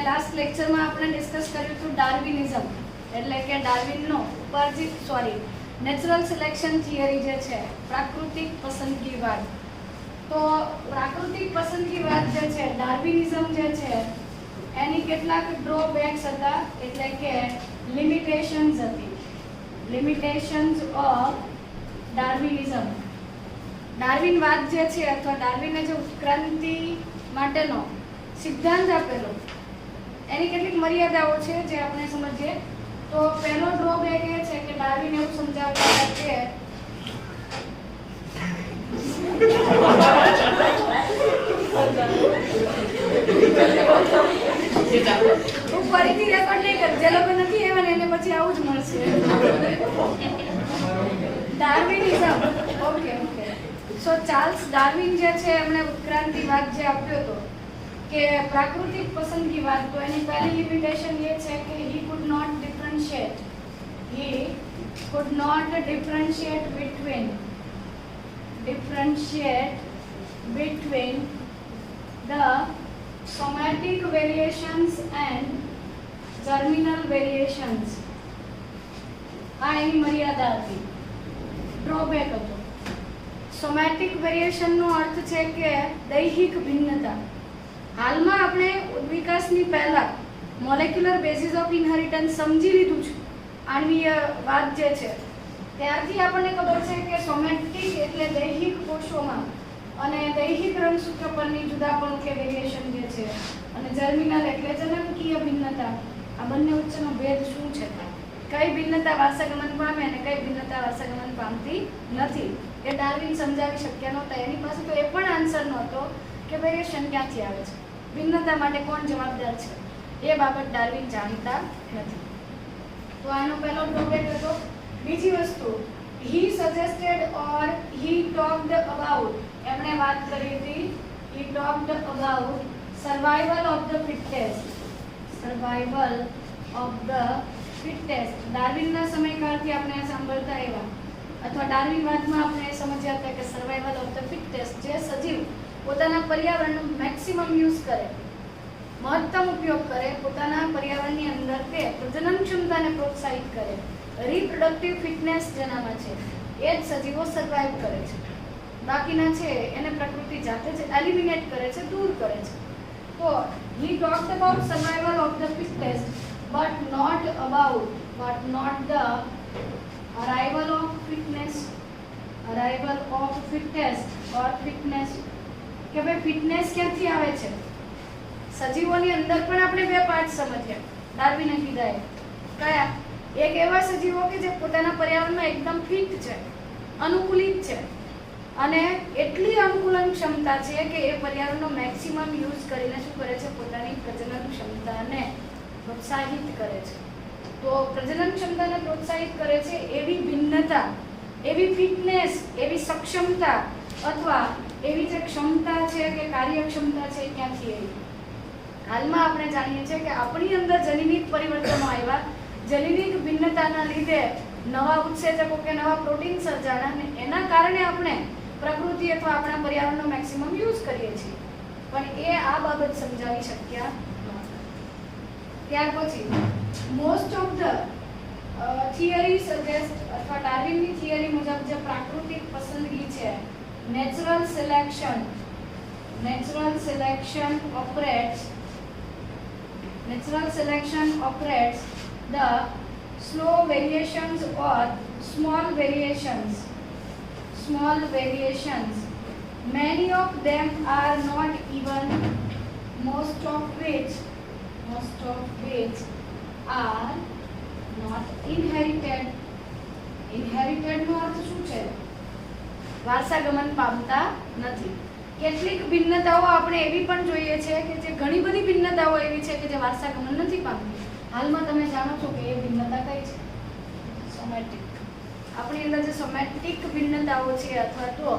Last લેક્ચરમાં આપણે discuss કર્યું હતું ડાર્વિનિઝમ, એટલે કે ડાર્વિનનો નેચરલ સિલેક્શન થિયરી જે છે, પ્રાકૃતિક પસંદગીવાદ. તો પ્રાકૃતિક પસંદગીવાદ જે છે, ડાર્વિનિઝમ જે છે, એની કેટલાક ડ્રોબેક્સ હતા, એટલે કે લિમિટેશન્સ હતી. Limitations of ડાર્વિનિઝમ. ડાર્વિનવાદ જે છે અથવા ડાર્વિને જે ઉત્ક્રાંતિ માટેનો સિદ્ધાંત આપેલો, એની કેટલીક મર્યાદાઓ છે જે આપણે સમજીએ. તો પહેલો ડ્રોબેક એ છે કે ડાર્વિન એવું સમજાવતા હતા કે હું ફરીથી રેકોર્ડ નહીં કરું, જે લોકો નથી એવા ને એને પછી આવું જ મળશે. ડાર્વિનિઝમ, ઓકે. સો ચાર્લ્સ ડાર્વિન જે છે એમણે ઉત્ક્રાંતિવાદ જે આપ્યો હતો કે પ્રાકૃતિક પસંદગીવાદ, તો એની પહેલી લિમિટેશન એ છે કે he could not differentiate between the somatic variations and germinal variations. આ એની મર્યાદા હતી, ડ્રોબેક હતો. સોમેટિક વેરિએશનનો અર્થ છે કે દૈહિક ભિન્નતા. હાલમાં આપણે વિકાસની પહેલા મોલેક્યુલર બેઝિસ ઓફ ઇનહેરિટન્સ સમજી લીધું છે, આણ્વીય વાત જે છે, ત્યારથી આપણને ખબર છે કે સોમેટિક એટલે દૈહિક કોષોમાં અને દૈહિક રંગસૂત્ર પરની જુદાપણું કે વેરિએશન જે છે, અને જર્મિનલ એટલે જનનકીય ભિન્નતા. આ બંને વચ્ચેનો ભેદ શું છે, કઈ ભિન્નતા વારસાગમન પામે અને કઈ ભિન્નતા વારસાગમન પામતી નથી, એ ડાર્વિન સમજાવી શક્યા નહોતા. એની પાસે તો એ પણ આન્સર નહોતો કે વેરિએશન ક્યાંથી આવે છે, ભિન્નતા માટે કોણ જવાબદાર છે, એ બાબત ડાર્વિન જાણતા નથી. તો આનો પહેલો ડ્રોબેક હતો. બીજી વસ્તુ, he suggested or he talked about, એમણે વાત કરી હતી, he talked about survival of the fittest. ડાર્વિનના સમયકાળથી આપણે સાંભળતા આવ્યા, અથવા ડાર્વિનવાદમાં આપણે સમજ્યા હતા કે સર્વાઇવલ ઓફ ધ ફિટેસ્ટ, જે સજીવ પોતાના પર્યાવરણનો મેક્સિમમ યુઝ કરે, મહત્તમ ઉપયોગ કરે, પોતાના પર્યાવરણની અંદર તે પ્રજનન ક્ષમતાને પ્રોત્સાહિત કરે, રિપ્રોડક્ટિવ ફિટનેસ જેનામાં છે, એ જ સજીવો સર્વાઇવ કરે છે. બાકીના છે એને પ્રકૃતિ જાતે જ એલિમિનેટ કરે છે, દૂર કરે છે. તો he talked about survival of the fittest but not the arrival of fittest or fitness. કે ભાઈ ફિટનેસ ક્યાંથી આવે છે? સજીવોની અંદર પણ આપણે બે પાર્ટ સમજ્યા, ડાર્વિને કીધા. કયા? એક એવા સજીવો કે જે પોતાના પર્યાવરણમાં એકદમ ફિટ છે, અનુકૂલિત છે, અને એટલી અનુકૂલન ક્ષમતા છે કે એ પર્યાવરણનો મેક્સિમમ યુઝ કરીને શું કરે છે, પોતાની પ્રજનન ક્ષમતાને પ્રોત્સાહિત કરે છે. તો પ્રજનન ક્ષમતાને પ્રોત્સાહિત કરે છે એવી ભિન્નતા, એવી ફિટનેસ, એવી સક્ષમતા અથવા એવી જે ક્ષમતા છે કે કાર્યક્ષમતા છે, ક્યાંથી આવી? હાલમાં આપણે જાણીએ છીએ કે આપણી અંદર જનીનિક પરિવર્તનો આવ્યા, જનીનિક ભિન્નતાના લીધે નવા ઉત્સેચકો કે નવા પ્રોટીન સર્જાણા, અને એના કારણે આપણે પ્રકૃતિ અથવા આપણા પર્યાવરણનો મેક્સિમમ યુઝ કરીએ છીએ. પણ એ આ બાબત સમજાવી શક્યા નહોતા. ત્યાર પછી most of the theory suggest, અથવા ડાર્વિનની થિયરી મુજબ જે પ્રાકૃતિક પસંદગી છે, natural selection operates the slow variations or small variations. Many of them are not even, most of which are not inherited. Inherited નો અર્થ શું છે? વારસાગમન પામતા નથી. કેટલીક ભિન્નતાઓ આપણે એવી પણ જોઈએ છે કે જે ઘણી બધી ભિન્નતાઓ એવી છે કે જે વારસાગમન નથી પામતી. હાલમાં તમે જાણો છો કે એ ભિન્નતા કઈ છે? સોમેટિક. આપણી અંદર જે સોમેટિક ભિન્નતાઓ છે અથવા તો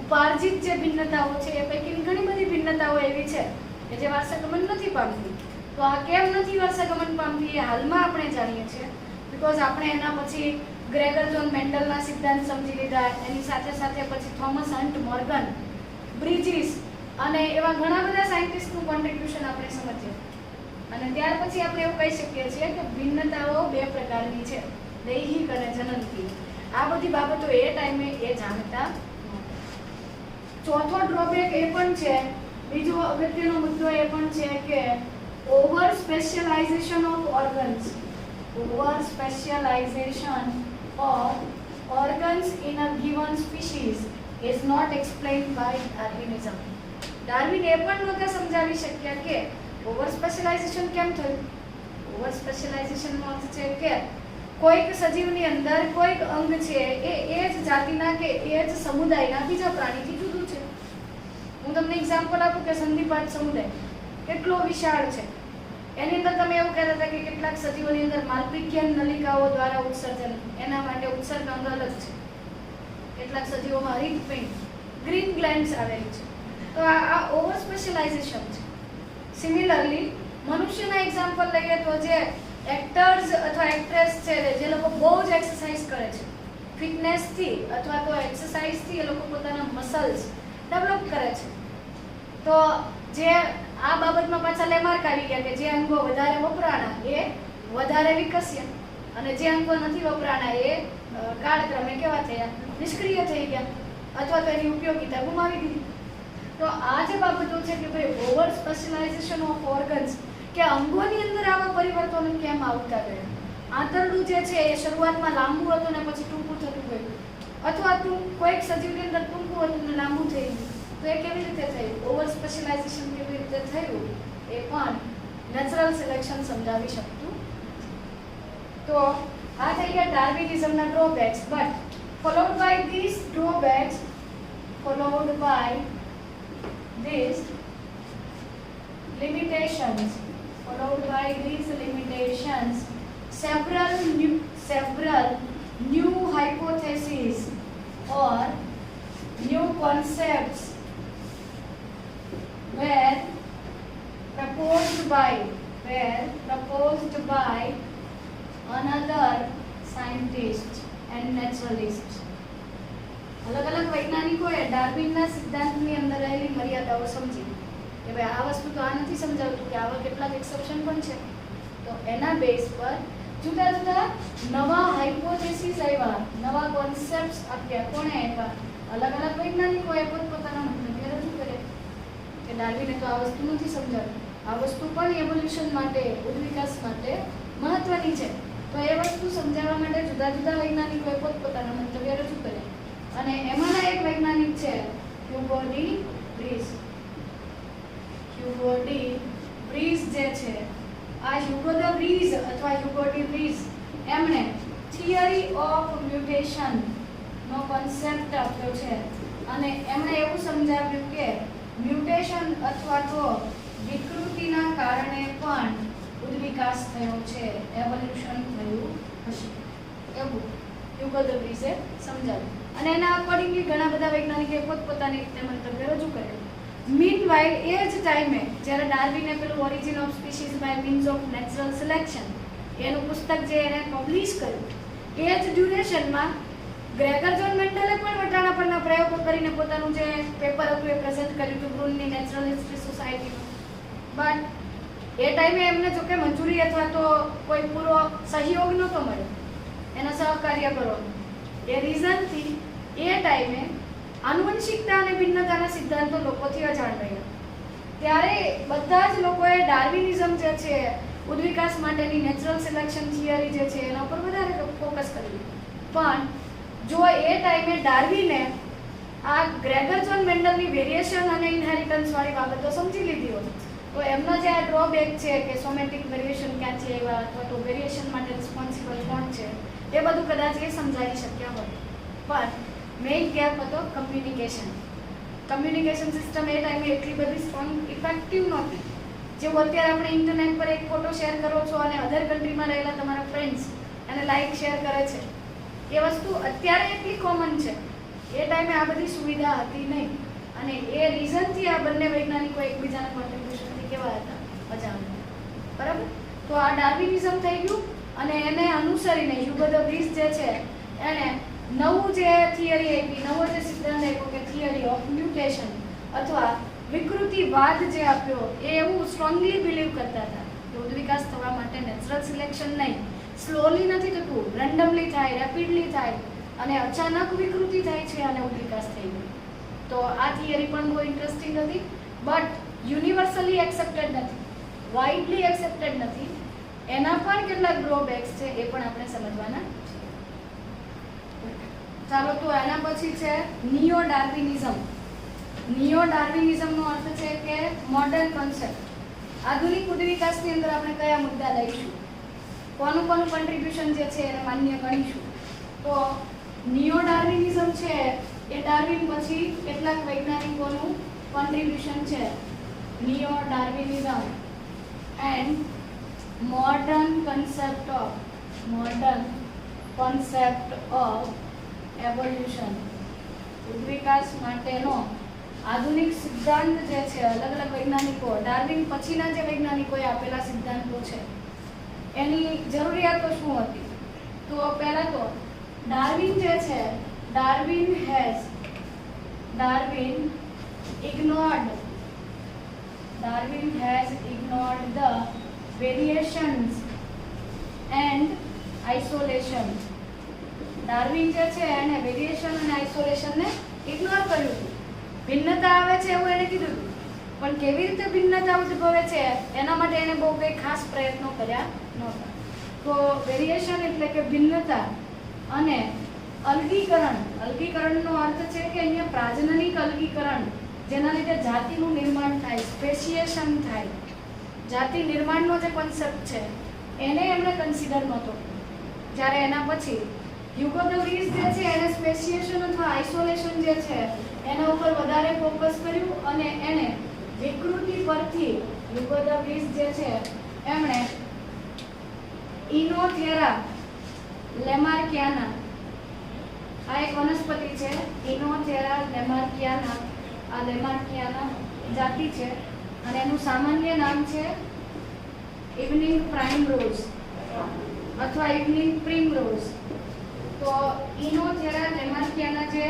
ઉપાર્જિત જે ભિન્નતાઓ છે, એ પૈકીની ઘણી બધી ભિન્નતાઓ એવી છે કે જે વારસાગમન નથી પામતી. તો આ કેમ નથી વારસાગમન પામતી એ હાલમાં આપણે જાણીએ છીએ, બીકોઝ આપણે એના પછી ગ્રેગર જોન મેન્ડલના સિદ્ધાંત સમજી લીધા, એની સાથે સાથે પછી થોમસ હન્ટ મોર્ગન, બ્રિજિસ અને એવા ઘણા બધા સાયન્ટિસ્ટનું કોન્ટ્રીબ્યુશન આપણે સમજીએ. અને ત્યાર પછી આપણે એવું કહી શકીએ છીએ કે ભિન્નતાઓ બે પ્રકારની છે, દૈહિક અને જનનકીય. આ બધી બાબતો એ ટાઈમે એ જાણતા નહોતા. ચોથો ડ્રોબેક એ પણ છે, બીજો અગત્યનો મુદ્દો એ પણ છે કે over specialisation of organs. Over specialisation of organs in a given species is not explained by Darwinism. Darwin એ પણ નહોતા સમજાવી શક્યા કે ઓવર સ્પેશિયલાઇઝેશન કેમ થયું. ઓવર સ્પેશિયલાઇઝેશનનો અર્થ છે કે કોઈક સજીવની અંદર કોઈક અંગ છે એ જ જાતિના કે એ જ સમુદાયના બીજા પ્રાણીથી જુદું છે. હું તમને એક્ઝામ્પલ આપું કે સંધિપાદ સમુદાય કેટલો વિશાળ છે. એની અંદર તમે એવું કહેતા હતા કે કેટલાક સજીવોની અંદર માલ્પિકિયન નલિકાઓ દ્વારા ઉત્સર્જન, એના માટે ઉત્સર્ગ અંગ અલગ છે. કેટલાક સજીવોમાં હરિતપિંડ, ગ્રીન ગ્લેન્ડ્સ આવેલી છે. તો આ ઓવર સ્પેશિયલાઇઝેશન છે. સિમિલરલી મનુષ્યના એક્ઝામ્પલ લઈએ તો જે એક્ટર્સ અથવા એક્ટ્રેસ છે જે લોકો બહુ જ એક્સરસાઇઝ કરે છે, ફિટનેસથી અથવા તો એક્સરસાઇઝથી એ લોકો પોતાના મસલ્સ ડેવલપ કરે છે. તો જે આ બાબતમાં પાછા લેમાર્ક આવી ગયા કે જે અંગો વધારે વપરાણા એ વધારે વિકસ્યા અને જે અંગો નથી વપરાણા એ કાળક્રમે કેવા થયા, નિષ્ક્રિય થઈ ગયા અથવા તો એની ઉપયોગિતા ગુમાવી દીધી. તો આ જે બાબતો છે કે ભાઈ ઓવર સ્પેશિયલાઇઝેશન ઓફ ઓર્ગન્સ, કે અંગોની અંદર આવા પરિવર્તનો કેમ આવતા ગયા. આંતરડું જે છે એ શરૂઆતમાં લાંબુ હતું ને પછી ટૂંકું થતું ગયું, અથવા કોઈક સજીવની અંદર ટૂંકું હતું ને લાંબુ થઈ ગયું. તો એ કેવી રીતે થયું, ઓવર સ્પેશિયલાઇઝેશન કેવી રીતે થયું એ પણ નેચરલ સિલેક્શન સમજાવી શકતું. તો આ થઈ ગયા ડાર્વિનિઝમના drawbacks. But followed by this drawbacks, followed by these limitations, several new hypotheses or new concepts were proposed by another scientists and naturalists. અલગ અલગ વૈજ્ઞાનિકોએ ડાર્વિનના સિદ્ધાંતની અંદર રહેલી મર્યાદાઓ સમજી કે ભાઈ આ વસ્તુ તો આ નથી સમજાવતું કે આવા કેટલાક એક્સેપ્શન પણ છે. તો એના બેઝ પર જુદા જુદા નવા હાઇપોથેસિસ આવ્યા, નવા કોન્સેપ્ટ્સ આપ્યા. કોણે આપ્યા? અલગ અલગ વૈજ્ઞાનિકોએ પોતપોતાના મંતવ્ય રજૂ કર્યા કે ડાર્વિને તો આ વસ્તુ નથી સમજાવી, આ વસ્તુ પણ એવોલ્યુશન માટે, ઉદ્વિકાસ માટે મહત્વની છે. તો એ વસ્તુ સમજાવવા માટે જુદા જુદા વૈજ્ઞાનિકોએ પોતપોતાના મંતવ્ય રજૂ કર્યા. અને એમાંના એક વૈજ્ઞાનિક છે હ્યુગો ડી વ્રીઝ. હ્યુગો ડી વ્રીઝ જે છે, આ હ્યુગો ધ વ્રીઝ અથવા હ્યુગો ડી વ્રીઝ એમણે થિયરી ઓફ મ્યુટેશન નો કોન્સેપ્ટ આપ્યો છે. અને એમણે એવું સમજાવ્યું કે મ્યુટેશન અથવા તો વિકૃતિના કારણે પણ ઉદ્વિકાસ થયો છે, એવોલ્યુશન થયું હશે, એવું હ્યુગો ધ વ્રીઝે સમજાવ્યું. અને એના અકોર્ડિંગલી ઘણા બધા વૈજ્ઞાનિકોએ પોતપોતાની રીતે મંતવ્ય રજૂ કરેલું. મીનવાઇલ એ જ ટાઈમે જ્યારે ડાર્વિને પેલું origin of species by means of natural selection એનું પુસ્તક જે એને પબ્લિશ કર્યું, એ જ ડ્યુરેશનમાં ગ્રેગર જોન મેન્ડલે પણ વટાણા પરના પ્રયોગો કરીને પોતાનું જે પેપર હતું એ પ્રેઝન્ટ કર્યું હતું બ્રુનની નેચરલ હિસ્ટ્રી સોસાયટીમાં. બટ એ ટાઈમે એમને જોકે મંજૂરી અથવા તો કોઈ પૂરો સહયોગ નહોતો મળ્યો એના સહકાર્યકરોનો. એ રીઝનથી એ ટાઈમે આનુવંશિકતા અને ભિન્નતાના સિદ્ધાંતો લોકોથી અજાણ રહ્યા. ત્યારે બધા જ લોકોએ ડાર્વિનિઝમ જે છે, ઉદ્વિકાસ માટેની નેચરલ સિલેક્શન થિયરી જે છે એના ઉપર વધારે ફોકસ કર્યું. પણ જો એ ટાઈમે ડાર્વિને આ ગ્રેગર જોન મેન્ડલની વેરિએશન અને ઇનહેરિટન્સ વાળી બાબતો સમજી લીધી હોત તો એમનો જે આ ડ્રોબેક છે કે સોમેટિક વેરિએશન ક્યાંથી આવ્યા અથવા તો વેરિએશન માટે રિસ્પોન્સિબલ કોણ છે એ બધું કદાચ એ સમજાવી શક્યા હોત. પણ મેઇન ગેપ હતો કમ્યુનિકેશન. કમ્યુનિકેશન સિસ્ટમ એ ટાઈમે એટલી બધી સ્ટ્રોંગ ઇફેક્ટિવ નહોતી. જેવું અત્યારે આપણે ઇન્ટરનેટ પર એક ફોટો શેર કરો છો અને અધર કન્ટ્રીમાં રહેલા તમારા ફ્રેન્ડ્સ એને લાઈક શેર કરે છે, એ વસ્તુ અત્યારે એટલી કોમન છે. એ ટાઈમે આ બધી સુવિધા હતી નહીં. અને એ રીઝનથી આ બંને વૈજ્ઞાનિકો એકબીજાના કોન્ટ્રીબ્યુશનથી કેવા હતા, અજાણ. બરાબર? તો આ ડાર્વિનિઝમ થઈ ગયું. અને એને અનુસરીને હ્યુગો ધ વ્રીઝ જે છે એણે નવું જે થિયરી આપી, નવો જે સિદ્ધાંત આપ્યો કે થિયરી ઓફ મ્યુટેશન અથવા વિકૃતિવાદ જે આપ્યો, એ એવું સ્ટ્રોંગલી બિલીવ કરતા હતા કે વિકાસ થવા માટે નેચરલ સિલેક્શન નહીં, સ્લોલી નથી થતું, રેન્ડમલી થાય, રેપિડલી થાય અને અચાનક વિકૃતિ થાય છે અને વિકાસ થઈ ગયો. તો આ થિયરી પણ બહુ ઇન્ટરેસ્ટિંગ હતી, બટ યુનિવર્સલી એક્સેપ્ટેડ નથી, વાઇડલી એક્સેપ્ટેડ નથી. એના પણ કેટલાક ડ્રોબેક્સ છે, એ પણ આપણે સમજવાના છે. ચાલો, તો એના પછી છે નિયો ડાર્વિનિઝમ. નિયો ડાર્વિનિઝમનો અર્થ છે કે મોડર્ન કોન્સેપ્ટ. આધુનિક ઉદ્વિકાસની અંદર આપણે કયા મુદ્દા લઈશું, કોનું કોન્ટ્રીબ્યુશન જે છે એને માન્ય ગણીશું. તો નિયો ડાર્વિનિઝમ છે એ ડાર્વિન પછી કેટલાક વૈજ્ઞાનિકોનું કોન્ટ્રીબ્યુશન છે. Neo Darwinism and modern concept of evolution. ઉદ્વિકાસ માટેનો આધુનિક સિદ્ધાંત જે છે, અલગ અલગ વૈજ્ઞાનિકો, ડાર્વિન પછીના જે વૈજ્ઞાનિકોએ આપેલા સિદ્ધાંતો છે એની જરૂરિયાતો શું હતી. તો પહેલા તો ડાર્વિન જે છે, Darwin has ignored the variations and isolation. Darwin જે છે એને વેરિએશન અને આઇસોલેશન ને ઇગ્નોર કર્યું હતું. ભિન્નતા આવે છે એવું એને કીધું હતું, પણ કેવી રીતે ભિન્નતા ઉદ્ભવે છે એના માટે એને બહુ કંઈ ખાસ પ્રયત્નો કર્યા નહોતા. તો વેરિએશન એટલે કે ભિન્નતા અને અલગીકરણનો અર્થ છે કે અહીંયા પ્રાજનનિક અલગીકરણ, જેના લીધે જાતિનું નિર્માણ થાય, સ્પેશિએશન થાય. જાતિ નિર્માણનો જે કોન્સેપ્ટ છે એને એમણે કન્સિડર નહોતો. જ્યારે એના પછી હ્યુગો ધ વ્રીસ જે છે એને સ્પેશિએશન અથવા આઇસોલેશન જે છે એના ઉપર વધારે ફોકસ કર્યું અને એને વિકૃતિ પરથી હ્યુગો ધ વ્રીસ જે છે એમણે ઇનોથેરા લેમાર્કિયાના, આ એક વનસ્પતિ છે, ઇનોથેરા લેમાર્કિયાના, આ લેમાર્કિયાના જાતિ છે અને એનું સામાન્ય નામ છે ઇવનિંગ પ્રાઇમરોઝ અથવા ઇવનિંગ પ્રિમરોઝ. તો ઇનોથેરા લેમાર્કિયાના જે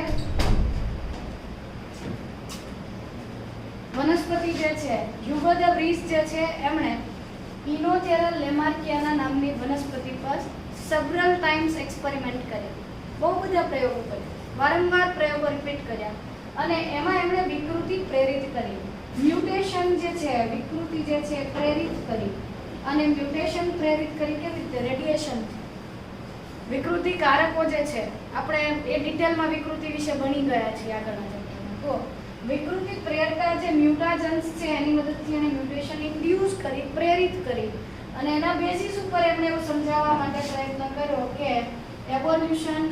વનસ્પતિ જે છે, હ્યુગો ધ વ્રીસ જે છે એમણે ઇનોથેરા લેમાર્કિયાના નામની વનસ્પતિ પર સેવરલ ટાઈમ્સ એક્સપેરિમેન્ટ કર્યા, બહુ બધા પ્રયોગો કર્યા, વારંવાર પ્રયોગો રિપીટ કર્યા અને એમાં એમણે વિકૃતિ પ્રેરિત કરી, મ્યુટેશન જે છે, વિકૃતિ જે છે પ્રેરિત કરી. અને મ્યુટેશન પ્રેરિત કરી કેવી રીતે? રેડિયેશન. વિકૃતિ કારકો જે છે, આપણે એ ડિટેલમાં વિકૃતિ વિશે ભણી ગયા છીએ આગળના ચેપ્ટરમાં. તો વિકૃતિ પ્રેરતા જે મ્યુટાજન્સ છે એની મદદથી એને મ્યુટેશન ઇન્ડ્યુસ કરી, પ્રેરિત કરી અને એના બેસિસ ઉપર એમણે એવું સમજાવવા માટે પ્રયત્ન કર્યો કે evolution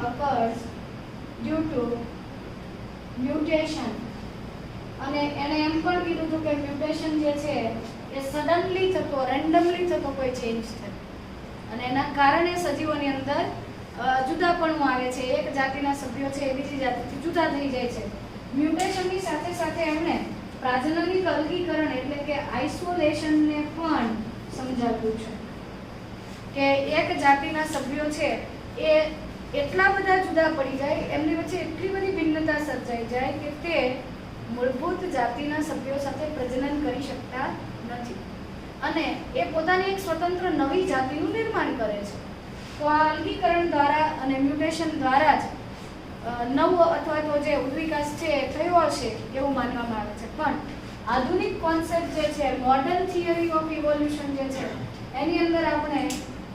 occurs due to mutation. અને એને એમ પણ કીધું હતું કે મ્યુટેશન જે છે એ સડનલી થતો, રેન્ડમલી થતો કોઈ ચેન્જ છે અને એના કારણે સજીવોની અંદર જુદાપણું આવે છે. એક જાતિના સભ્યો છે એ બીજી જાતિથી જુદા થઈ જાય છે. મ્યુટેશનની સાથે સાથે એમણે પ્રાજનનિક અલગીકરણ એટલે કે આઇસોલેશનને પણ સમજાવ્યું છે કે એક જાતિના સભ્યો છે એ એટલા બધા જુદા પડી જાય, એમની વચ્ચે એટલી બધી ભિન્નતા સર્જાઈ જાય કે તે મૂળભૂત જાતિના સભ્યો સાથે પ્રજનન કરી શકતા નથી અને એ પોતાની એક સ્વતંત્ર નવી જાતિનું નિર્માણ કરે છે. તો આ અલગીકરણ દ્વારા અને મ્યુટેશન દ્વારા જ નવો અથવા તો જે ઉદ્વિકાસ છે એ થયો હશે એવું માનવામાં આવે છે. પણ આધુનિક કોન્સેપ્ટ જે છે, મોડર્ન થિયરી ઓફ ઇવોલ્યુશન જે છે, એની અંદર આપણે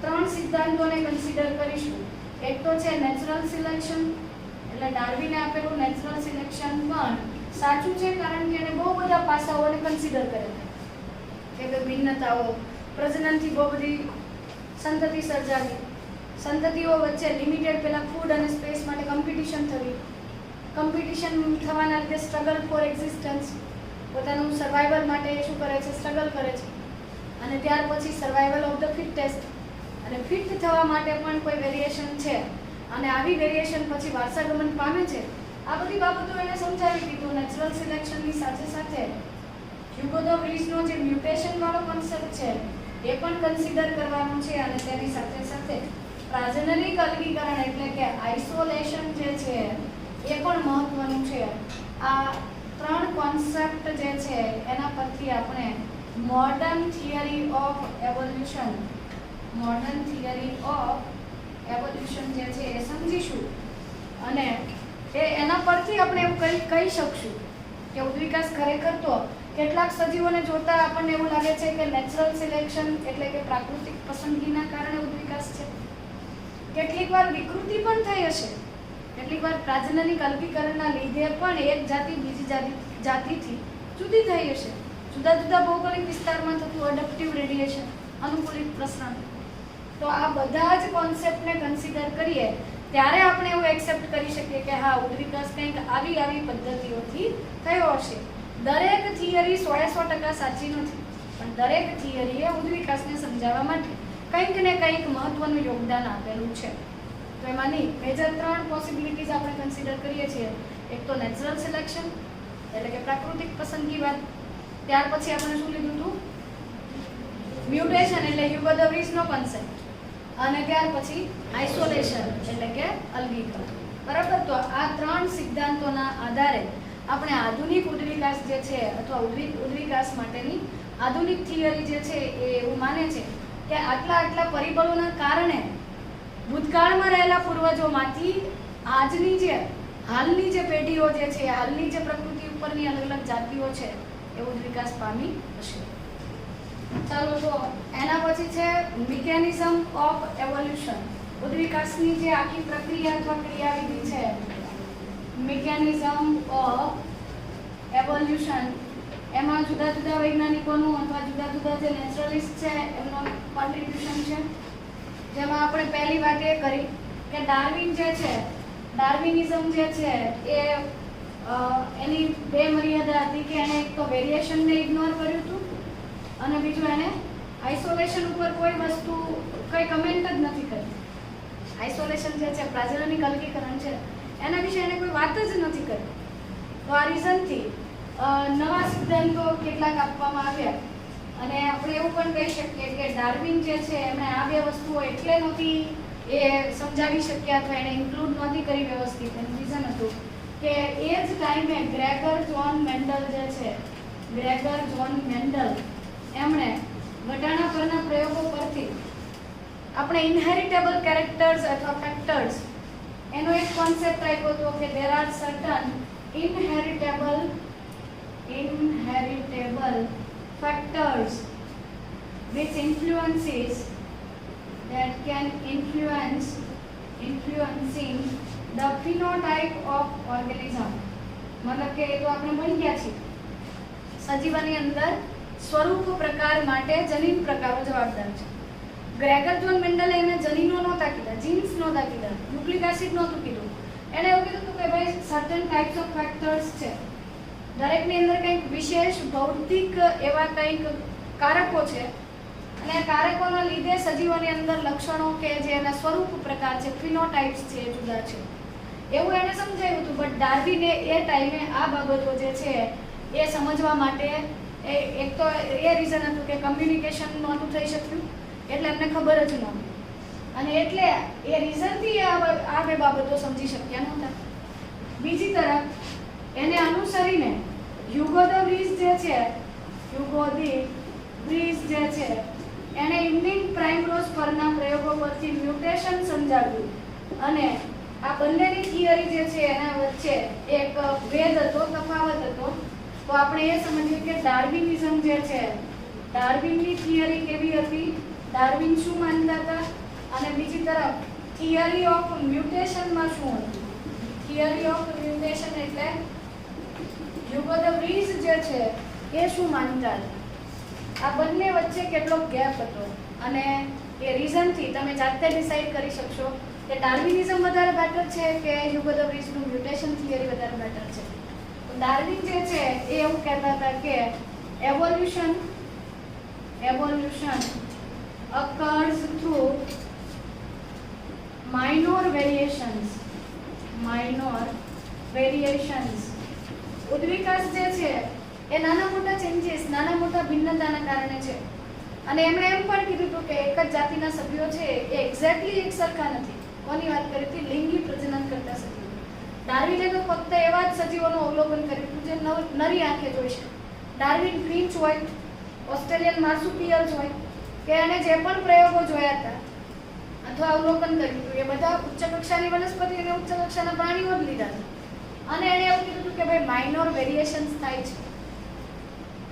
3 સિદ્ધાંતોને કન્સિડર કરીશું. એક તો છે નેચરલ સિલેક્શન, એટલે ડાર્વિને આપેલું નેચરલ સિલેક્શન પણ સાચું છે કારણ કે એને બહુ બધા પાસાઓને કન્સિડર કર્યા છે કે ભિન્નતાઓ, પ્રજનનથી બહુ બધી સંતતિ સર્જાવી, સંતતિઓ વચ્ચે લિમિટેડ પેલા ફૂડ અને સ્પેસ માટે કોમ્પિટિશન થવી, કોમ્પિટિશન થવાના લીધે સ્ટ્રગલ ફોર એક્ઝિસ્ટન્સ, પોતાનું સર્વાઈવલ માટે શું કરે છે? સ્ટ્રગલ કરે છે અને ત્યાર પછી સર્વાઈવલ ઓફ ધ ફિટેસ્ટ, અને ફિટ થવા માટે પણ કોઈ વેરિએશન છે અને આવી વેરિએશન પછી વારસાગમન પામે છે. આ બધી બાબતો એને સમજાવી દીધું નેચરલ સિલેક્શનની સાથે સાથે. હ્યુગો ધ વ્રીસનો જે મ્યુટેશન વાળો કોન્સેપ્ટ છે એ પણ કન્સિડર કરવાનું છે અને તેની સાથે સાથે પ્રાજનનિક અલગીકરણ એટલે કે આઇસોલેશન જે છે એ પણ મહત્વનું છે. આ 3 કોન્સેપ્ટ જે છે એના પરથી આપણે modern theory of evolution, modern theory of evolution જે છે એ સમજીશું અને એના પરથી આપણે એવું કહી શકશું કે ઉદ્વિકાસ ખરેખર તો કેટલાક સજીવોને જોતા આપણને એવું લાગે છે કે નેચરલ સિલેક્શન એટલે કે પ્રાકૃતિક પસંદગીના કારણે ઉદ્વિકાસ છે. કેટલીક વાર વિકૃતિ પણ થઈ હશે, કેટલીક વાર પ્રજનનની અલગીકરણના લીધે પણ એક જાતિ બીજી જાતિથી જુદી થઈ હશે. જુદા જુદા ભૌગોલિક વિસ્તારમાં થતું એડપ્ટિવ રેડિયેશન, અનુકૂલિત પ્રસરણ. તો આ બધા જ કોન્સેપ્ટને કન્સિડર કરીએ ત્યારે આપણે એવું એક્સેપ્ટ કરી શકીએ કે હા, ઉદ્વિકાસ કંઈક આવી પદ્ધતિઓથી થયો હશે. દરેક થિયરી 100% સાચી નથી, પણ દરેક થિયરીએ ઉદ્વિકાસને સમજાવવા માટે કંઈક ને કંઈક મહત્વનું યોગદાન આપેલું છે. તો એમાંની મેજર 3 પોસિબિલિટીઝ આપણે કન્સિડર કરીએ છીએ. એક તો નેચરલ સિલેક્શન એટલે કે પ્રાકૃતિક પસંદગીવાદ. ત્યાર પછી આપણે શું લીધું હતું? મ્યુટેશન એટલે હ્યુગો ધ વ્રીસનો કોન્સેપ્ટ. અને ત્યાર પછી આઇસોલેશન એટલે કે અલગીકરણ. બરાબર. તો આ 3 સિદ્ધાંતોના આધારે આપણે આધુનિક ઉદ્વિકાસ જે છે અથવા ઉદ્વિકાસ માટેની આધુનિક થિયરી જે છે એ એવું માને છે કે આટલા પરિબળોના કારણે ભૂતકાળમાં રહેલા પૂર્વજોમાંથી હાલની જે પેઢીઓ જે છે, હાલની જે પ્રકૃતિ ઉપરની અલગ અલગ જાતિઓ છે એ ઉદ્વિકાસ પામી હશે. ચાલો, તો એના પછી છે મિકેનિઝમ ઓફ એવોલ્યુશન. ઉદ્વિકાસની જે આખી પ્રક્રિયા અથવા ક્રિયાવિધિ છે, મિકેનિઝમ ઓફ એવોલ્યુશન, એમાં જુદા જુદા વૈજ્ઞાનિકોનું અથવા જુદા જુદા જે નેચરલિસ્ટ છે એમનો કોન્ટ્રીબ્યુશન છે. જેમાં આપણે પહેલી વાત એ કરી કે ડાર્વિન જે છે, ડાર્વિનિઝમ જે છે એ એની બે મર્યાદા હતી કે એને એક તો વેરિએશનને ઇગ્નોર કર્યું હતું અને બીજું એને આઇસોલેશન ઉપર કોઈ વસ્તુ કંઈ કમેન્ટ જ નથી કરી. આઇસોલેશન જે છે, પ્રજનનની અલગીકરણ છે, એના વિશે એને કોઈ વાત જ નથી કરી. તો આ રીઝનથી નવા સિદ્ધાંતો કેટલાક આપવામાં આવ્યા અને આપણે એવું પણ કહી શકીએ કે ડાર્વિન જે છે એમણે આ બે વસ્તુઓ એટલે નહોતી એ સમજાવી શક્યા અથવા એને ઇન્ક્લુડ નહોતી કરી વ્યવસ્થિત. એનું રીઝન હતું કે એ જ ટાઈમે ગ્રેગર જોન મેન્ડલ જે છે, ગ્રેગર જોન મેન્ડલ એમણે ઘટાડા પરના પ્રયોગો પરથી આપણે ઇનહેરિટેબલ કેરેક્ટર્સ અથવા ફેક્ટર્સ એનો એક કોન્સેપ્ટ આપ્યો હતો કે there are certain inheritable factors which can influencing the phenotype of organism. મતલબ કે તો આપણે ભણી ગયા છીએ સજીવની અંદર સ્વરૂપ પ્રકાર માટે જનીન પ્રકારો જવાબદાર છે. ગ્રેગર જોન મેન્ડલે એને જનીનો નહોતા કીધા, જીન્સ નહોતા કીધા, ન્યુક્લિક એસિડ નહોતું કીધું. એને એવું કીધું હતું કે ભાઈ સર્ટન ટાઈપ્સ ઓફ ફેક્ટર્સ છે, દરેકની અંદર કંઈક વિશેષ ભૌતિક એવા કંઈક કારકો છે અને આ કારકોના લીધે સજીવોની અંદર લક્ષણો કે જે એના સ્વરૂપ પ્રકાર છે, ફિનોટાઇપ્સ છે, એ જુદા છે, એવું એને સમજાયું હતું. બટ ડાર્વિને એ ટાઈમે આ બાબતો જે છે એ સમજવા માટે એક તો એ રીઝન હતું કે કમ્યુનિકેશન નહોતું થઈ શક્યું એટલે એમને ખબર જ નહોતી અને એટલે એ રીઝનથી આ બે બાબતો સમજી શક્યા નહોતા. બીજી તરફ એને અનુસરીને હ્યુગો ધ વ્રીસ જે છે, હ્યુગો ધી વ્રીસ જે છે એણે ઇન્ડિયન પ્રાઇમરોઝ પરના પ્રયોગો પરથી મ્યુટેશન સમજાવ્યું અને આ બંનેની થિયરી જે છે એના વચ્ચે એક ભેદ હતો, તફાવત હતો. તો આપણે એ સમજીએ કે ડાર્વિનિઝમ જે છે, ડાર્વિનની થિયરી કેવી હતી, ડાર્વિન શું માનતા હતા અને બીજી તરફ થિયરી ઓફ મ્યુટેશનમાં શું હતું. થિયરી ઓફ મ્યુટેશન એટલે હ્યુગો ધ વ્રીસ જે છે એ શું માનતા હતા. આ બંને વચ્ચે કેટલો ગેપ હતો અને એ રીઝનથી તમે જાતે ડિસાઈડ કરી શકશો કે ડાર્વિનિઝમ વધારે બેટર છે કે હ્યુગો ધ વ્રીસનું મ્યુટેશન થિયરી વધારે બેટર છે. તો ડાર્વિન જે છે એ એવું કહેતા હતા કે evolution occurs through minor variations. ઉદ્વિકાસ જે છે એ નાના મોટા ચેન્જીસ, નાના મોટા ભિન્નતાના કારણે છે અને એમણે એમ પણ કીધું હતું કે એક જ જાતિના સભ્યો છે એ એક્ઝેક્ટલી એક સરખા નથી. કોની વાત કરી હતી? લિંગી પ્રજનન કરતા સજીવો. ડાર્વિને તો ફક્ત એવા જ સજીવોનું અવલોકન કર્યું હતું જે નરી આંખે જોઈ શકે. ડાર્વિન ફિંચ હોય, ઓસ્ટ્રેલિયન માર્સુપિયલ્સ હોય કે એને જે પણ પ્રયોગો જોયા હતા અથવા અવલોકન કર્યું હતું એ બધા ઉચ્ચ કક્ષાની વનસ્પતિ અને ઉચ્ચ કક્ષાના પ્રાણીઓ જ લીધા હતા અને એણે એવું કીધું હતું કે ભાઈ માઇનોર વેરિએશન્સ થાય છે,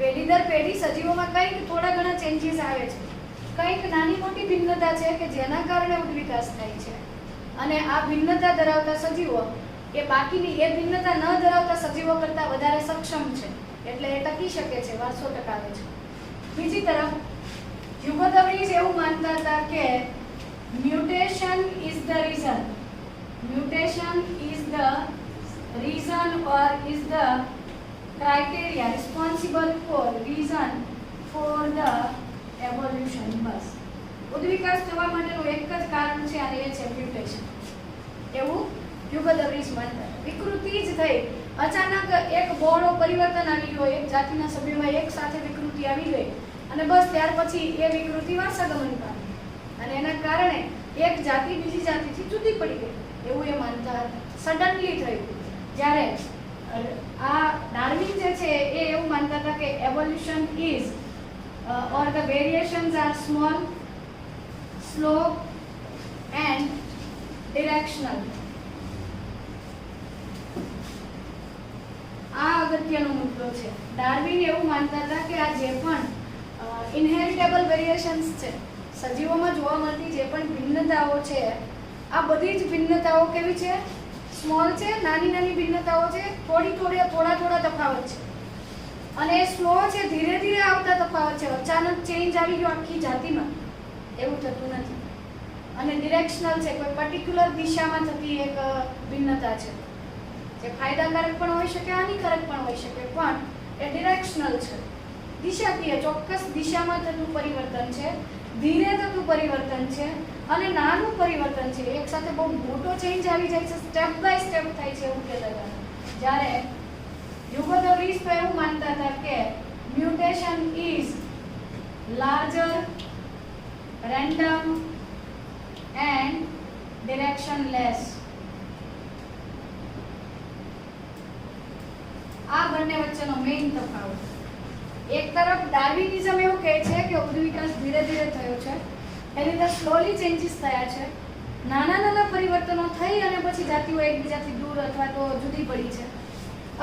પેઢી દર પેઢી સજીવોમાં કંઈક થોડા ઘણા ચેન્જીસ આવે છે, કંઈક નાની મોટી ભિન્નતા છે કે જેના કારણે ઉદ્વિકાસ થાય છે અને આ ભિન્નતા ધરાવતા સજીવો એ બાકીની એ ભિન્નતા ન ધરાવતા સજીવો કરતાં વધારે સક્ષમ છે એટલે એ ટકી શકે છે, વારસો ટકાવે છે. બીજી તરફ હ્યુગો ધ વ્રીઝ એવું માનતા હતા કે mutation is the reason, mutation is the reason or is the criteria responsible for reason for the evolution. બસ ઉદ્વિકાસ થવા માટેનું એક જ કારણ છે અને એ છે મ્યુટેશન. એવું હ્યુગો ધ વ્રીઝ માનતા. વિકૃતિ જ થઈ, અચાનક એક બહોળો પરિવર્તન આવી ગયો, એક જાતિના સભ્યોમાં એક સાથે વિકૃતિ આવી ગઈ અને બસ ત્યાર પછી એ વિકૃતિ વારસાગમન પામી અને એના કારણે એક જાતિ બીજી જાતિથી જુદી પડી ગઈ એવું એ માનતા હતા. સડનલી થયું. જ્યારે આ ડાર્વિન જે છે એ એવું માનતા હતા કે evolution is or the variations are small, slow and directional. આ અગત્યનો મુદ્દો છે. ડાર્વિન એવું માનતા હતા કે આ જે પણ ઇનહેરિટેબલ વેરિએશન્સ છે, સજીવોમાં જોવા મળતી જે પણ ભિન્નતાઓ છે, આ બધી જ ભિન્નતાઓ કેવી છે? સ્મોલ છે, નાની નાની ભિન્નતાઓ છે, થોડા તફાવત છે અને એ સ્લો છે, ધીરે ધીરે આવતા તફાવત છે. અચાનક ચેન્જ આવી ગયો આખી જાતિમાં એવું થતું નથી. અને ડિરેક્શનલ છે, કોઈ પર્ટિક્યુલર દિશામાં થતી એક ભિન્નતા છે જે ફાયદાકારક પણ હોઈ શકે, હાનિકારક પણ હોઈ શકે, પણ એ ડિરેક્શનલ છે, દિશાકીય, ચોક્કસ દિશામાં થતું પરિવર્તન છે, ધીરે થતું પરિવર્તન છે અને નાનું પરિવર્તન છે. એક સાથે બહુ મોટો ચેન્જ આવી જાય છે, સ્ટેપ બાય સ્ટેપ થાય છે એવું કહેતા હતા. જ્યારે હ્યુગો ધ વ્રીઝ તો એવું માનતા હતા કે mutation is larger, random and directionless. આ બંને વચ્ચેનો મેઇન તફાવત. એક તરફ ડાર્વિનિઝમ એવું કહે છે કે ઉદ્વિકાસ ધીરે ધીરે થયો છે, એની અંદર સ્લોલી ચેન્જીસ થયા છે, નાના નાના પરિવર્તનો થઈ અને પછી જાતિઓ એકબીજાથી દૂર અથવા તો જુદી પડી છે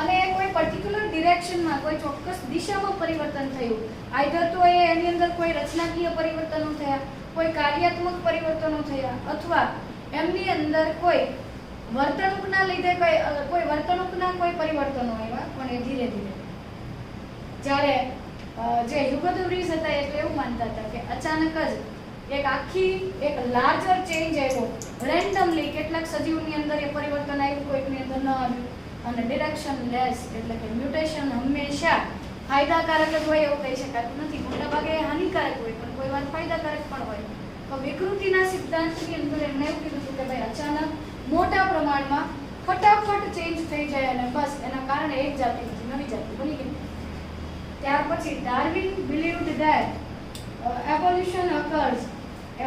અને કોઈ પર્ટિક્યુલર ડિરેક્શનમાં, કોઈ ચોક્કસ દિશામાં પરિવર્તન થયું. આઈધર તો એની અંદર કોઈ રચનાકીય પરિવર્તનો થયા, કોઈ કાર્યાત્મક પરિવર્તનો થયા અથવા એમની અંદર કોઈ વર્તણૂકના લીધે કોઈ વર્તણૂકના કોઈ પરિવર્તનો આવ્યા, પણ એ ધીરે ધીરે. જ્યારે જે હ્યુગો ધ વ્રીઝ હતા એટલે એવું માનતા હતા કે અચાનક જ એક લાર્જર ચેન્જ આવ્યો, રેન્ડમલી કેટલાક સજીવની અંદર એ પરિવર્તન આવ્યું, કોઈકની અંદર ન આવ્યું. અને ડિરેક્શનલેસ એટલે કે મ્યુટેશન હંમેશા ફાયદાકારક જ હોય એવું કહી શકાતું નથી. મોટા ભાગે હાનિકારક હોય પણ કોઈ વાર ફાયદાકારક પણ હોય. તો વિકૃતિના સિદ્ધાંતની અંદર એમણે એવું કીધું હતું કે ભાઈ અચાનક મોટા પ્રમાણમાં ફટાફટ ચેન્જ થઈ જાય અને બસ એના કારણે એક જાતિથી નવી જાતિ બની ગઈ. ત્યાર પછી Darwin believed that evolution occurs.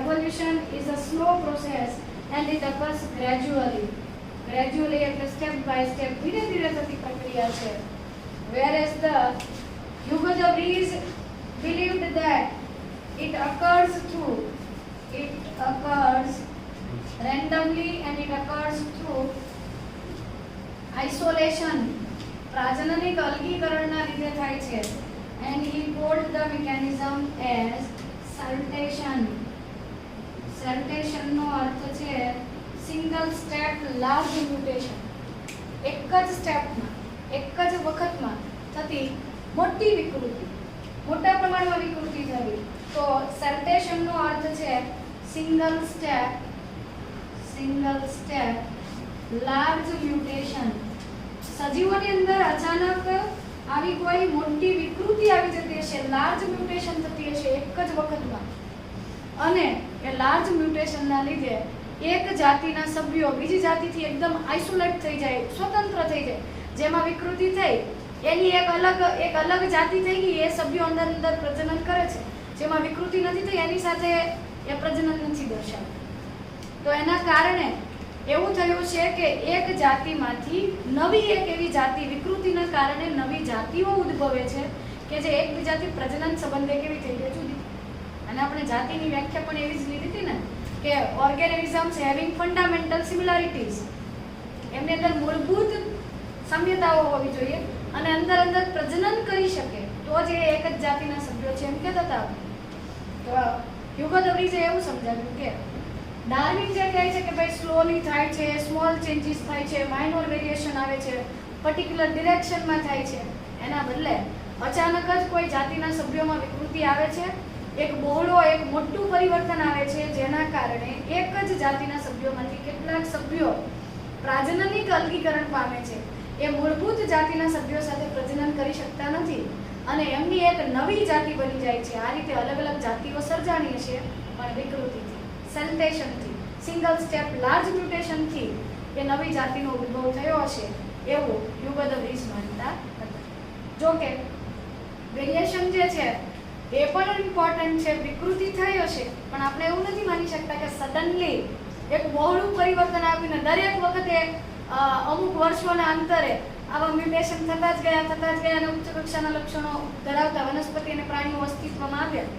Evolution is a slow process and it occurs gradually. Gradually એટલે step by step, ધીરે ધીરે થતી પ્રક્રિયા છે. Whereas the Hugo de Vries believed that it occurs randomly and it occurs through isolation. પ્રાજનનિક અલગીકરણના લીધે થાય છે. And he called the mechanism as saltation. Saltation નો અર્થ છે સિંગલ સ્ટેપ લાર્જ મ્યુટેશન. એક જ સ્ટેપમાં, એક જ વખતમાં થતી મોટી વિકૃતિ, મોટા પ્રમાણમાં વિકૃતિ થવી. તો saltation નો અર્થ છે સિંગલ સ્ટેપ લાર્જ મ્યુટેશન. સજીવોની અંદર અચાનક આવી કોઈ મોટી વિકૃતિ આવી જતી હશે, લાર્જ મ્યુટેશન થતી હશે એક જ વખતમાં અને એ લાર્જ મ્યુટેશનના લીધે એક જાતિના સભ્યો બીજી જાતિથી એકદમ આઇસોલેટ થઈ જાય, સ્વતંત્ર થઈ જાય. જેમાં વિકૃતિ થઈ એની એક અલગ જાતિ થઈ ગઈ, એ સભ્યો અંદર પ્રજનન કરે છે. જેમાં વિકૃતિ નથી થઈ એની સાથે એ પ્રજનન નથી દર્શાવતું. તો એના કારણે એવું થયું છે કે એક જાતિમાંથી નવી એક એવી જાતિ, વિકૃતિના કારણે નવી જાતિઓ ઉદ્ભવે છે કે જે એકબીજાથી પ્રજનન સંબંધે કેવી થઈ ગઈ જુદી. અને આપણે જાતિની વ્યાખ્યા પણ એવી જ લીધી હતી ને કે ઓર્ગેનિઝમ્સ હેવિંગ ફંડામેન્ટલ સિમિલારિટીઝ, એમની અંદર મૂળભૂત સામ્યતાઓ હોવી જોઈએ અને અંદર અંદર પ્રજનન કરી શકે તો જ એ એક જ જાતિના સભ્યો છે એમ કહેતા હતા. તો હ્યુગો ધ વ્રીઝે એવું સમજાવ્યું કે ડાર્વિન જે કહે છે કે ભાઈ સ્લોલી થાય છે, સ્મોલ ચેન્જીસ થાય છે, માઇનોર વેરિએશન આવે છે, પર્ટિક્યુલર ડિરેક્શનમાં થાય છે, એના બદલે અચાનક જ કોઈ જાતિના સભ્યોમાં વિકૃતિ આવે છે, એક બહોળો એક મોટું પરિવર્તન આવે છે જેના કારણે એક જ જાતિના સભ્યોમાંથી કેટલાક સભ્યો પ્રજનનિક અલગીકરણ પામે છે, એ મૂળભૂત જાતિના સભ્યો સાથે પ્રજનન કરી શકતા નથી અને એમની એક નવી જાતિ બની જાય છે. આ રીતે અલગ અલગ જાતિઓ સર્જાણી છે પણ વિકૃતિથી, સેલ્ટેશનથી, સિંગલ સ્ટેપ લાર્જ મ્યુટેશનથી એ નવી જાતિનો ઉદ્ભવ થયો હશે એવું હ્યુગો ધ વ્રીઝ માનતા હતા. જો કે વેરિએશન જે છે એ પણ ઇમ્પોર્ટન્ટ છે, વિકૃતિ થઈ હશે પણ આપણે એવું નથી માની શકતા કે સડનલી એક બહોળું પરિવર્તન આવીને દરેક વખતે અમુક વર્ષોના અંતરે આવા મ્યુટેશન થતા જ ગયા અને ઉચ્ચ કક્ષાના લક્ષણો ધરાવતા વનસ્પતિ અને પ્રાણીઓ અસ્તિત્વમાં આવ્યા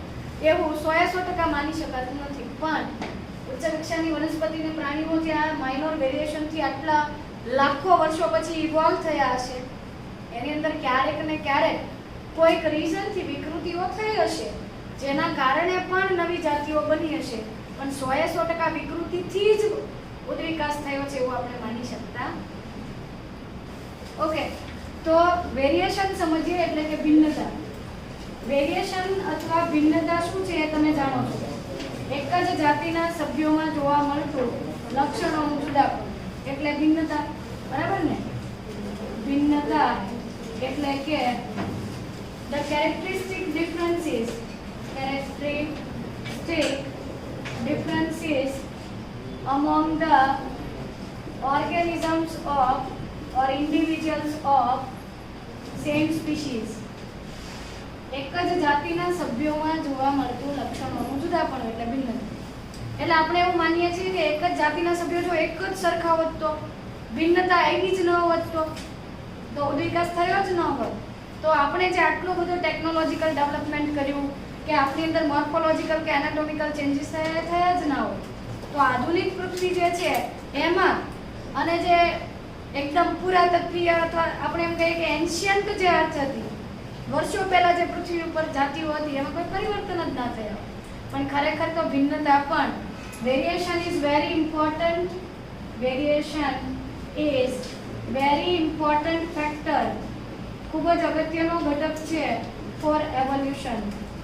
એવું 100% માની શકાતું નથી. પણ ઉચ્ચ કક્ષાની વનસ્પતિ અને પ્રાણીઓ જે આ માઇનોર વેરિએશનથી આટલા લાખો વર્ષો પછી ઇવોલ્વ થયા હશે એની અંદર ક્યારેક ને ક્યારેક કોઈક રીઝનથી વિકૃતિઓ થઈ હશે જેના કારણે પણ નવી જાતિઓ બની હશે, પણ 100% વિકૃતિથી જ ઉદ્વિકાસ થયો છે એવું આપણે માની શકતા. ઓકે, તો વેરિએશન સમજીએ એટલે કે ભિન્નતા. વેરિએશન અથવા ભિન્નતા શું છે એ તમે જાણો છો. એક જ જાતિના સભ્યોમાં જોવા મળતું લક્ષણોનું જુદાપણું એટલે ભિન્નતા, બરાબર ને? ભિન્નતા એટલે કે the characteristic differences among the organisms of or individuals of same species. એક જ જાતિના સભ્યોમાં જોવા મળતું લક્ષણોનું જુદાપણું એટલે ભિન્નતા. એટલે આપણે એવું માનીએ છીએ કે એક જ જાતિના સભ્યો જો એક જ સરખા હોત તો ભિન્નતા આવી જ ન હોત તો ઉદ્વિકાસ થયો જ ન હોત. તો આપણે જે આટલું બધું ટેકનોલોજીકલ ડેવલપમેન્ટ કર્યું કે આપણી અંદર મોર્ફોલોજીકલ કે એનાટોમિકલ ચેન્જીસ થયા જ ના હોય. તો આધુનિક પૃથ્વી જે છે એમાં અને જે એકદમ પુરાતત્વીય અથવા આપણે એમ કહીએ કે એન્શિયન્ટ જે અર્થ હતી, વર્ષો પહેલા જે પૃથ્વી ઉપર જાતિઓ હતી એમાં કોઈ પરિવર્તન જ ના થયા. પણ ખરેખર તો ભિન્નતા પણ variation is very important. Variation is very important factor, ખૂબ જ અગત્યનો ઘટક છે ફોર એવોલ્યુશન.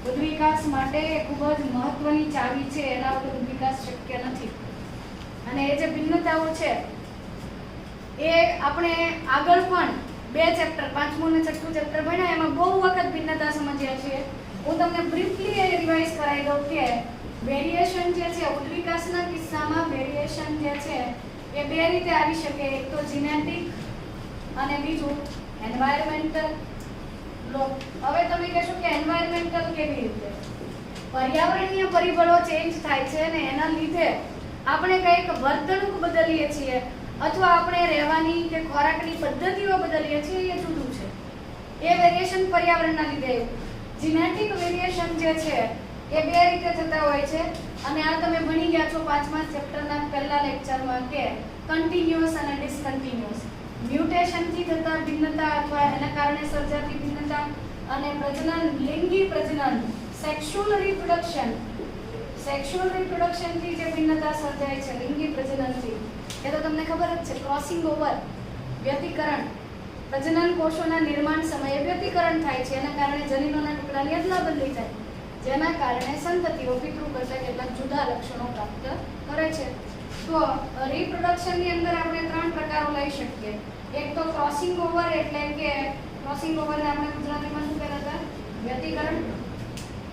ઉદ્વિકાસ માટે ખૂબ જ મહત્વની ચાવી છે, એના વગર ઉદ્વિકાસ શક્ય નથી. અને એ જે ભિન્નતાઓ છે એ આપણે આગળ પણ 2 ચેપ્ટર, 5મું અને 6મું ચેપ્ટર ભણ્યા એમાં બહુ વખત ભિન્નતા સમજ્યા છીએ. હું તમને બ્રીફલી એ રિવાઇઝ કરાવી દઉં કે વેરિએશન જે છે ઉદ્વિકાસના કિસ્સામાં વેરિએશન જે છે એ 2 રીતે આવી શકે. એક તો જીનેટિક અને બીજું એન્વાયરમેન્ટલ. હવે તમે કહેશો કે એન્વાયરમેન્ટલ કેવી રીતે? પર્યાવરણીય પરિબળો ચેન્જ થાય છે ને એના લીધે આપણે કંઈક વર્તણૂક બદલીએ છીએ અથવા આપણે રહેવાની કે ખોરાકની પદ્ધતિઓ બદલીએ છીએ, એ જુદું છે. એ વેરિએશન પર્યાવરણના લીધે. જીનેટિક વેરિએશન જે છે એ 2 રીતે થતા હોય છે અને આ તમે ભણી ગયા છો 5મા ચેપ્ટરના પહેલા લેક્ચરમાં કે કન્ટિન્યુઅસ અને ડિસકન્ટિન્યુઅસ. મ્યુટેશનથી થતા ભિન્નતા અથવા એના કારણે સર્જાતી ભિન્નતા અને પ્રજનન, લિંગી પ્રજનન, સેક્સ્યુઅલ રિપ્રોડક્શનથી જે ભિન્નતા સર્જાય છે લિંગી પ્રજનનથી, એ તો તમને ખબર જ છે. ક્રોસિંગ ઓવર, વ્યતિકરણ, પ્રજનન કોષોના નિર્માણ સમયે વ્યતિકરણ થાય છે, એના કારણે જનીનોના ટુકડાની અદલાબદલી થાય, જેના કારણે સંતતિઓ પિતૃ કરતા કેટલાક જુદા લક્ષણો પ્રાપ્ત કરે છે. તો રિપ્રોડક્શનની અંદર આપણે 3 પ્રકારો લઈ શકીએ. એક તો ક્રોસિંગ ઓવર એટલે કે ક્રોસિંગ ઓવરને આપણે ગુજરાતીમાં શું કહેતા હતા? વ્યતિકરણ.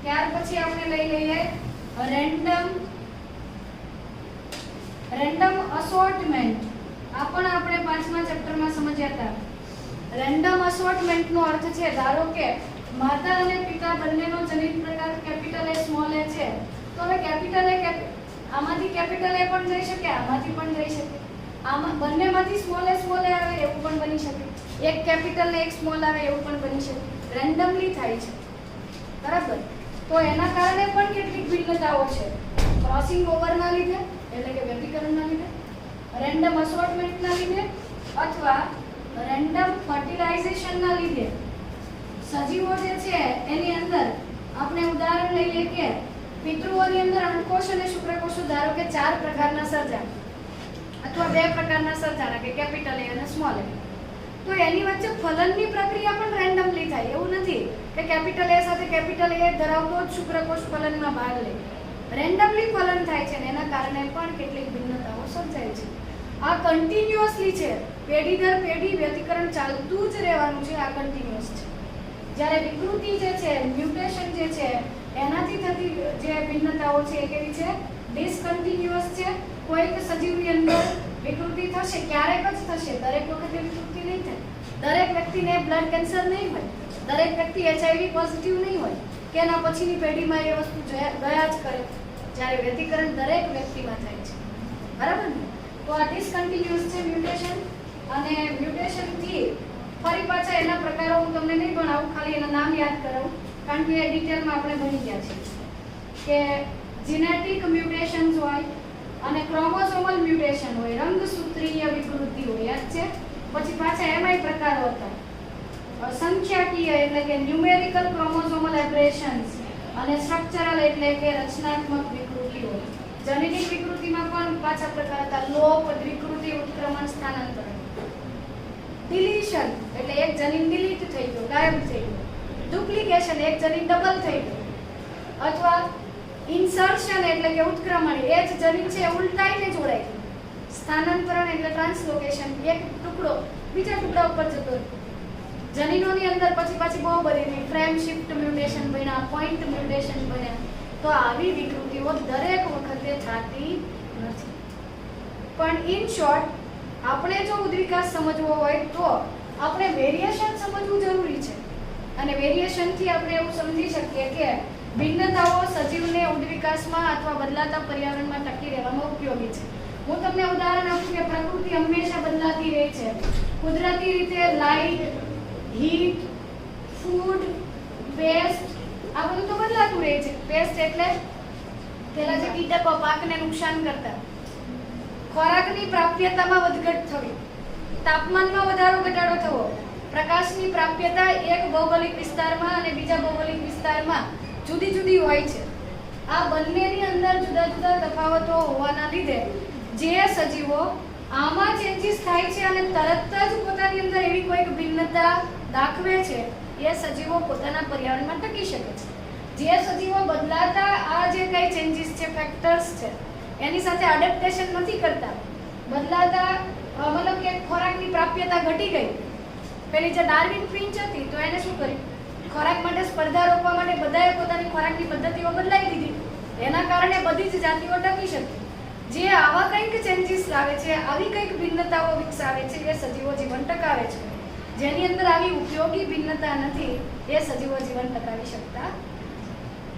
ત્યાર પછી આપણે લઈ લઈએ રેન્ડમ અસોર્ટમેન્ટ. આ પણ આપણે 5મા ચેપ્ટરમાં સમજ્યા હતા. રેન્ડમ અસોર્ટમેન્ટનો અર્થ છે, ધારો કે માતા અને પિતા બંનેનો જનીન પ્રકાર કેપિટલ એ સ્મોલ એ છે, તો હવે કેપિટલ એ આમાંથી કેપિટલ એ પણ જઈ શકે, આમાંથી પણ જઈ શકે, આમાં બંનેમાંથી સ્મોલ એ આવે એવું પણ બની શકે, એક કેપિટલ ને એક સ્મોલ આવે એવું પણ બની શકે. રેન્ડમલી થાય છે, બરાબર. તો એના કારણે પણ કેટલીક ભિન્નતાઓ છે. ક્રોસિંગ ઓવરના લીધે એટલે કે વ્યતિકરણના લીધે, રેન્ડમ અસોર્ટમેન્ટના લીધે અથવા રેન્ડમ ફર્ટિલાઇઝેશનના લીધે સજીવો જે છે એની અંદર આપણે ઉદાહરણ લઈએ કે પિતૃઓની અંદર અંડકોષ અને શુક્રકોષો ધારો કે 4 પ્રકારના સર્જાણ અથવા 2 પ્રકારના સર્જાણ કે કેપિટલ એ અને સ્મોલ એ, તો એની વચ્ચે ફલનની પ્રક્રિયા પણ રેન્ડમલી થાય. એવું નથી કે કેપિટલ એ સાથે કેપિટલ એ ધરાવતો જ શુક્રકોષ ફલનમાં ભાગ લે. રેન્ડમલી ફલન થાય છે અને એના કારણે પણ કેટલીક ભિન્નતાઓ સર્જાય છે. આ કન્ટિન્યુઅસલી છે, પેઢી દર પેઢી વ્યતિકરણ ચાલતું જ રહેવાનું છે. આ કન્ટિન્યુઅસ છે. જ્યારે વિકૃતિ જે છે, મ્યુટેશન જે છે, એનાથી થતી જે ભિન્નતાઓ છે એ કેવી છે? ડિસકન્ટિન્યુઅસ છે. કોઈક સજીવની અંદર વિકૃતિ થશે, ક્યારેક જ થશે, દરેક વખતે વિકૃતિ નહીં થાય. દરેક વ્યક્તિને બ્લડ કેન્સર નહીં હોય, દરેક વ્યક્તિ HIV પોઝિટિવ નહીં હોય કે એના પછીની પેઢીમાં એ વસ્તુ ગયા જ કરે. જ્યારે વ્યતિકરણ દરેક વ્યક્તિમાં થાય છે, બરાબર ને? તો આ ડિસકન્ટિન્યુઅસ છે મ્યુટેશન. અને મ્યુટેશનથી ફરી પાછા એના પ્રકારો હું તમને નહીં ભણાવું, ખાલી એના નામ યાદ કરાવું, કારણ કે એ ડિટેલમાં આપણે ભણી ગયા છીએ કે જીનેટિક મ્યુટેશન્સ હોય અને ક્રોમોસોમલ મ્યુટેશન હોય, રંગસૂત્રીય વિકૃતિ હોય, યાદ છે? પછી પાછા એમાંય પ્રકારો હતા, સંખ્યાકીય એટલે કે ન્યુમેરિકલ ક્રોમોસોમલ એબ્રેશન્સ અને સ્ટ્રક્ચરલ એટલે કે રચનાત્મક વિકૃતિઓ. જનીનિક વિકૃતિમાં પણ પાછા પ્રકાર હતા, લોપ, વિકૃતિ, ઉત્ક્રમણ, સ્થાનાંતરણ. ડિલીશન એટલે એક જનીન ડિલીટ થઈ ગયો, ગાયબ થઈ ગયો. ડુપ્લિકેશન એક જનીન ડબલ થઈ ગયો. અથવા ઇન્સર્શન એટલે કે ઉત્ક્રમણ, એ જ જનીન છે ઉલટાઈને જોડાઈ ગયું. સ્થાનાંતરણ એટલે ટ્રાન્સલોકેશન, એક ટુકડો બીજા ટુકડા ઉપર જતો રહ્યો. જનીનોની અંદર પછી બહુ બધી ફ્રેમ શિફ્ટ મ્યુટેશન બન્યા, પોઈન્ટ મ્યુટેશન બન્યા. તો આવી વિકૃતિઓ દરેક વખતે થતી નથી. પણ ઇન શોર્ટ, આપણે જો ઉદ્વિકાસ સમજવો હોય તો આપણે વેરિએશન સમજવું જરૂરી છે. અને વેરિએશનથી આપણે એવું સમજી શકીએ કે ભિન્નતાઓ સજીવને ઉદ્વિકાસમાં અથવા બદલાતા પર્યાવરણમાં ટકી રહેવામાં ઉપયોગી છે. હું તમને ઉદાહરણ આપું કે પ્રકૃતિ હંમેશા બદલાતી રહે છે. કુદરતી રીતે લાઇટ, હીટ, ફૂડ, પેસ્ટ આ બધું તો બદલાતું રહે છે. પેસ્ટ એટલે પેલા જે કીટકો પાકને નુકસાન કરતા, ખોરાકની પ્રાપ્યતામાં વધઘટ થવી, તાપમાનમાં વધારો ઘટાડો થવો, પ્રકાશની પ્રાપ્યતા એક ભૌગોલિક વિસ્તારમાં અને બીજા ભૌગોલિક વિસ્તારમાં જુદી જુદી હોય છે. આ બંનેની અંદર જુદા જુદા તફાવતો હોવાના લીધે જે સજીવો આમાં ચેન્જીસ થાય છે અને તરત જ પોતાની અંદર એવી કોઈક ભિન્નતા દાખવે છે, એ સજીવો પોતાના પર્યાવરણમાં ટકી શકે છે. જે સજીવો બદલાતા આ જે કઈ ચેન્જીસ છે, ફેક્ટર્સ છે, એની સાથે એડેપ્ટેશન નથી કરતા, બદલાતા મતલબ કે ખોરાકની પ્રાપ્યતા ઘટી ગઈ. પેલી જે ડાર્વિન ફિન્ચ હતી તો એને શું કર્યું? ખોરાક માટે સ્પર્ધા રોકવા માટે બધાએ પોતાની ખોરાકની પદ્ધતિઓ બદલાઈ દીધી. એના કારણે બધી જ જાતિઓ ટકી શકી. જે આવા કંઈક ચેન્જીસ લાવે છે, આવી કંઈક ભિન્નતાઓ વિકસાવે છે, એ સજીવો જીવન ટકાવે છે. જેની અંદર આવી ઉપયોગી ભિન્નતા નથી, એ સજીવો જીવન ટકાવી શકતા